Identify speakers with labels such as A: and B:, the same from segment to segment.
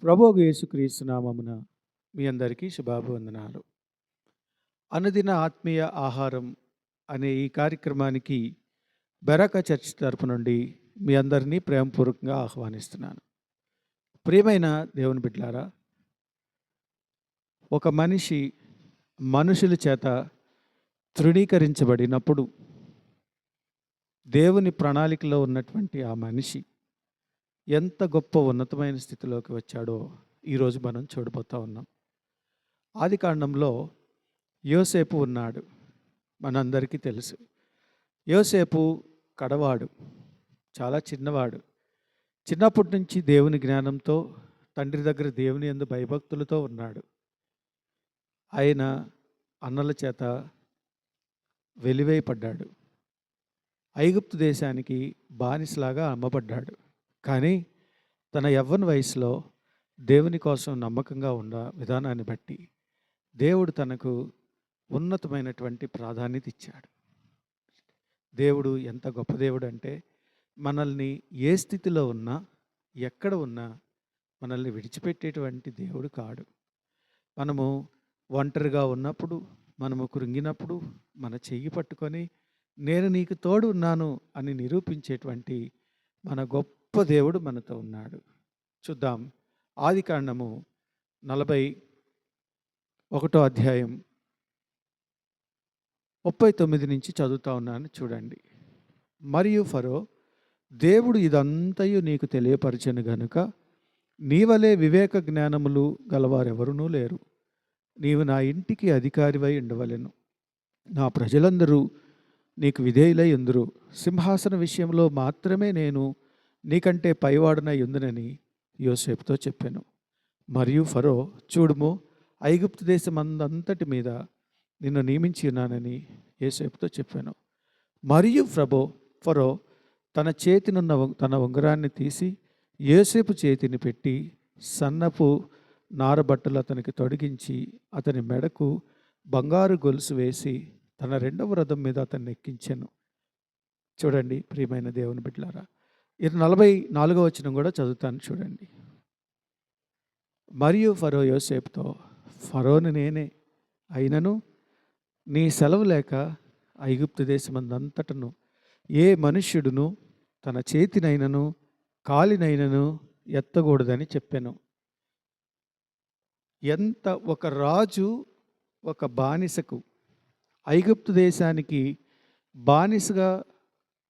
A: ప్రభువు యేసుక్రీస్తు నామమున మీ అందరికీ శుభాభివందనాలు. అనుదిన ఆత్మీయ ఆహారం అనే ఈ కార్యక్రమానికి బెరాక చర్చ్ తరపు నుండి మీ అందరినీ ప్రేమపూర్వకంగా ఆహ్వానిస్తున్నాను. ప్రియమైన దేవుని బిడ్డలారా, ఒక మనిషి మనుషుల చేత తృణీకరించబడినప్పుడు దేవుని ప్రణాళికలో ఉన్నటువంటి ఆ మనిషి ఎంత గొప్ప ఉన్నతమైన స్థితిలోకి వచ్చాడో ఈరోజు మనం చూడబోతా ఉన్నాం. ఆదికాండంలో యోసేపు ఉన్నాడు, మనందరికీ తెలుసు. యోసేపు కడవాడు, చాలా చిన్నవాడు. చిన్నప్పటి నుంచి దేవుని జ్ఞానంతో, తండ్రి దగ్గర దేవుని యందు భయభక్తులతో ఉన్నాడు. ఆయన అన్నల చేత వెలివేయపడ్డాడు. ఐగుప్తు దేశానికి బానిసలాగా అమ్మబడ్డాడు. కానీ తన యవ్వన వయసులో దేవుని కోసం నమ్మకంగా ఉన్న విధానాన్ని బట్టి దేవుడు తనకు ఉన్నతమైనటువంటి ప్రాధాన్యత ఇచ్చాడు. దేవుడు ఎంత గొప్ప దేవుడు అంటే, మనల్ని ఏ స్థితిలో ఉన్నా, ఎక్కడ ఉన్నా మనల్ని విడిచిపెట్టేటువంటి దేవుడు కాడు. మనము ఒంటరిగా ఉన్నప్పుడు, మనము కృంగినప్పుడు మన చెయ్యి పట్టుకొని నేను నీకు తోడు ఉన్నాను అని నిరూపించేటువంటి మన గొప్ప దేవుడు మనతో ఉన్నాడు. చూద్దాం. ఆదికాండము 41వ అధ్యాయం 39 నుంచి చదువుతా ఉన్నాను, చూడండి. మరియు ఫరో, దేవుడు ఇదంతయు నీకు తెలియపరచెను గనుక నీవలే వివేక జ్ఞానములు గలవారెవరునూ లేరు. నీవు నా ఇంటికి అధికారివై ఉండవలెను. నా ప్రజలందరూ నీకు విధేయులై ఉందురు. సింహాసన విషయంలో మాత్రమే నేను నీకంటే పైవాడునై ఉందునని యోసేపుతో చెప్పాను. మరియు ఫరో, చూడుము, ఐగుప్తు దేశమందంతటి మీద నిన్ను నియమించి ఉన్నానని యోసేపుతో చెప్పాను. మరియు ఫరో తన చేతినున్న తన ఉంగరాన్ని తీసి యోసేపు చేతిని పెట్టి సన్నపు నారబట్టలు అతనికి తొడిగించి అతని మెడకు బంగారు గొలుసు వేసి తన రెండవ రథం మీద అతన్ని ఎక్కించాను. చూడండి ప్రియమైన దేవుని బిడ్డలారా, 44వ వచనం కూడా చదువుతాను, చూడండి. మరియు ఫరో యోసేపుతో, ఫరోను నేనే, అయినను నీ సెలవు లేక ఐగుప్తు దేశమందంతటను ఏ మనుష్యుడును తన చేతినైనను కాలినైనను ఎత్తకూడదని చెప్పాను. ఎంత ఒక రాజు ఒక బానిసకు, ఐగుప్తు దేశానికి బానిసగా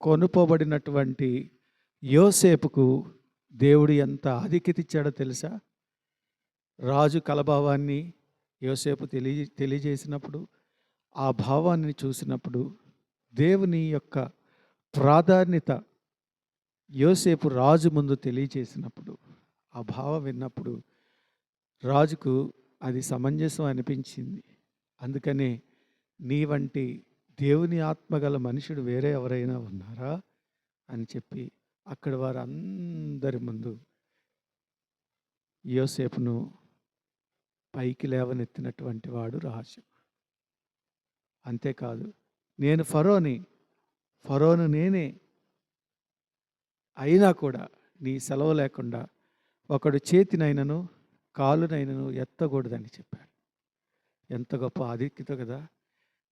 A: కొనుపోబడినటువంటి యోసేపుకు దేవుడు ఎంత ఆధిక్యత ఇచ్చాడో తెలుసా? రాజు కలభావాన్ని యోసేపు తెలియజేసినప్పుడు, ఆ భావాన్ని చూసినప్పుడు, దేవుని యొక్క ప్రాధాన్యత యోసేపు రాజు ముందు తెలియజేసినప్పుడు, ఆ భావం విన్నప్పుడు రాజుకు అది సమంజసం అనిపించింది. అందుకనే నీ వంటి దేవుని ఆత్మగల మనుషుడు వేరే ఎవరైనా ఉన్నారా అని చెప్పి అక్కడ వారందరి ముందు యోసేపును పైకి లేవనెత్తినటువంటి వాడు రాజు. అంతేకాదు, నేను ఫరోను నేనే, అయినా కూడా నీ సెలవు లేకుండా ఒకడు చేతినైనను కాలునైనను ఎత్తకూడదని చెప్పాడు. ఎంత గొప్ప ఆధిక్యత కదా!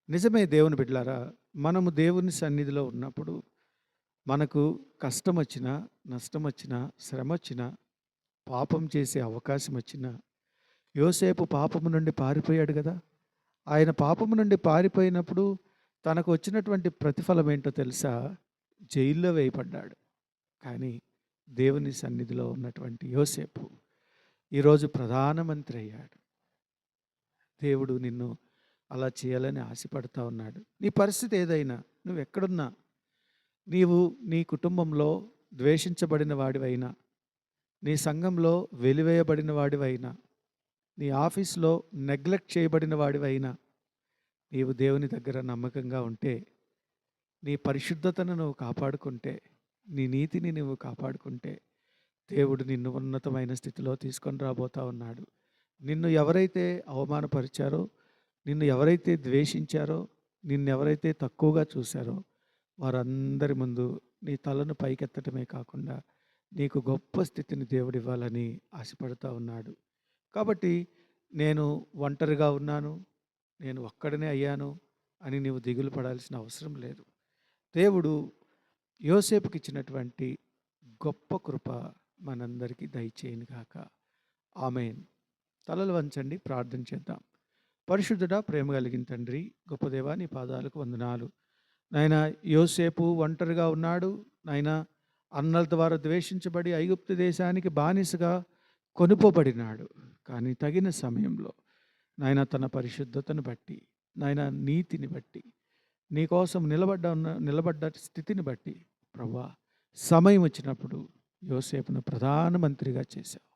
A: నిజమే దేవుని బిడ్డలారా, మనము దేవుని సన్నిధిలో ఉన్నప్పుడు మనకు కష్టం వచ్చినా, నష్టం వచ్చినా, శ్రమ వచ్చినా, పాపం చేసే అవకాశం వచ్చినా, యోసేపు పాపము నుండి పారిపోయాడు కదా. ఆయన పాపము నుండి పారిపోయినప్పుడు తనకు వచ్చినటువంటి ప్రతిఫలం ఏంటో తెలుసా? జైల్లో వేయబడ్డాడు. కానీ దేవుని సన్నిధిలో ఉన్నటువంటి యోసేపు ఈరోజు ప్రధానమంత్రి అయ్యాడు. దేవుడు నిన్ను అలా చేయాలని ఆశపడతా ఉన్నాడు. నీ పరిస్థితి ఏదైనా, నువ్వు ఎక్కడున్నా, నీవు నీ కుటుంబంలో ద్వేషించబడిన వాడివైనా, నీ సంఘంలో వెలివేయబడిన వాడివైనా, నీ ఆఫీస్లో నెగ్లెక్ట్ చేయబడిన వాడివైనా, నీవు దేవుని దగ్గర నమ్మకంగా ఉంటే, నీ పరిశుద్ధతను నువ్వు కాపాడుకుంటే, నీ నీతిని నువ్వు కాపాడుకుంటే, దేవుడు నిన్ను ఉన్నతమైన స్థితిలో తీసుకొని రాబోతా ఉన్నాడు. నిన్ను ఎవరైతే అవమానపరిచారో, నిన్ను ఎవరైతే ద్వేషించారో, నిన్నెవరైతే తక్కువగా చూశారో వారందరి ముందు నీ తలను పైకెత్తటమే కాకుండా నీకు గొప్ప స్థితిని దేవుడివ్వాలని ఆశపడతా ఉన్నాడు. కాబట్టి నేను ఒంటరిగా ఉన్నాను, నేను ఒక్కడినే అయ్యాను అని నీవు దిగులు పడాల్సిన అవసరం లేదు. దేవుడు యోసేపుకి ఇచ్చినటువంటి గొప్ప కృప మనందరికీ దయచేయును గాక. ఆమేన్. తలలు వంచండి, ప్రార్థన చేద్దాం. పరిశుద్ధుడా, ప్రేమ కలిగిన తండ్రి, గొప్ప దేవా, నీ పాదాలకు వందనాలు. నాయనా, యోసేపు ఒంటరిగా ఉన్నాడు. నాయనా, అన్నల ద్వారా ద్వేషించబడి ఐగుప్తు దేశానికి బానిసగా కొనుపోబడినాడు. కానీ తగిన సమయంలో నాయన తన పరిశుద్ధతను బట్టి, నాయన నీతిని బట్టి, నీ కోసం నిలబడ్డ స్థితిని బట్టి ప్రభువా, సమయం వచ్చినప్పుడు యోసేపును ప్రధానమంత్రిగా చేశావు.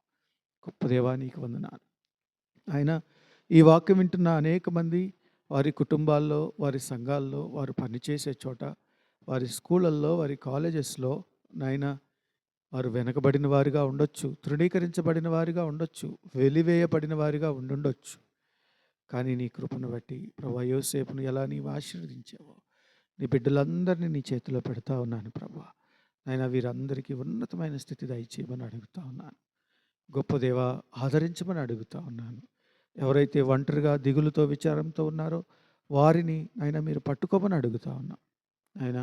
A: గొప్ప దేవా, నీకు వందనాలు. ఆయన ఈ వాక్యం వింటున్న అనేక మంది వారి కుటుంబాల్లో, వారి సంఘాల్లో, వారు పనిచేసే చోట, వారి స్కూళ్ళల్లో, వారి కాలేజెస్లో నాయన వారు వెనకబడిన వారిగా ఉండొచ్చు, తృణీకరించబడిన వారిగా ఉండొచ్చు, వెలివేయబడిన వారిగా ఉండుండొచ్చు. కానీ నీ కృపను బట్టి ప్రభా, యోసేపును ఎలా నీవు ఆశీర్వదించావో నీ బిడ్డలందరినీ నీ చేతిలో పెడతా ఉన్నాను ప్రభా. నాయన, వీరందరికీ ఉన్నతమైన స్థితి దయచేయమని అడుగుతా ఉన్నాను. గొప్ప దేవా, ఆదరించమని అడుగుతా ఉన్నాను. ఎవరైతే ఒంటరిగా దిగులుతో విచారంతో ఉన్నారో వారిని ఆయన మీరు పట్టుకోమని అడుగుతా ఉన్నాం. ఆయన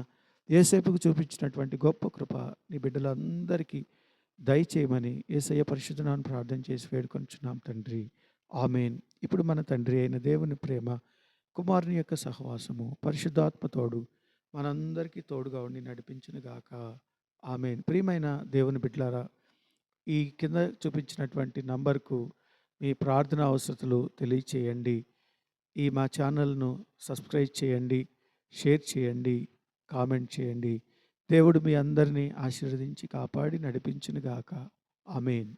A: యేసేపుకు చూపించినటువంటి గొప్ప కృప నీ బిడ్డలందరికీ దయచేయమని యేసయ్య పరిశుద్ధ నామమున ప్రార్థన చేసి వేడుకొంచున్నాం తండ్రి. ఆమేన్. ఇప్పుడు మన తండ్రి అయిన దేవుని ప్రేమ, కుమారుని యొక్క సహవాసము, పరిశుద్ధాత్మ తోడు మనందరికీ తోడుగా ఉండి నడిపించును గాక. ఆమేన్. ప్రియమైన దేవుని బిడ్డలారా, ఈ కింద చూపించినటువంటి నంబర్కు మీ ప్రార్థన అవసరతలు తెలియచేయండి. ఈ మా ఛానల్ను సబ్స్క్రైబ్ చేయండి, షేర్ చేయండి, కామెంట్ చేయండి. దేవుడు మీ అందరినీ ఆశీర్వదించి కాపాడి నడిపించును గాక. ఆమేన్.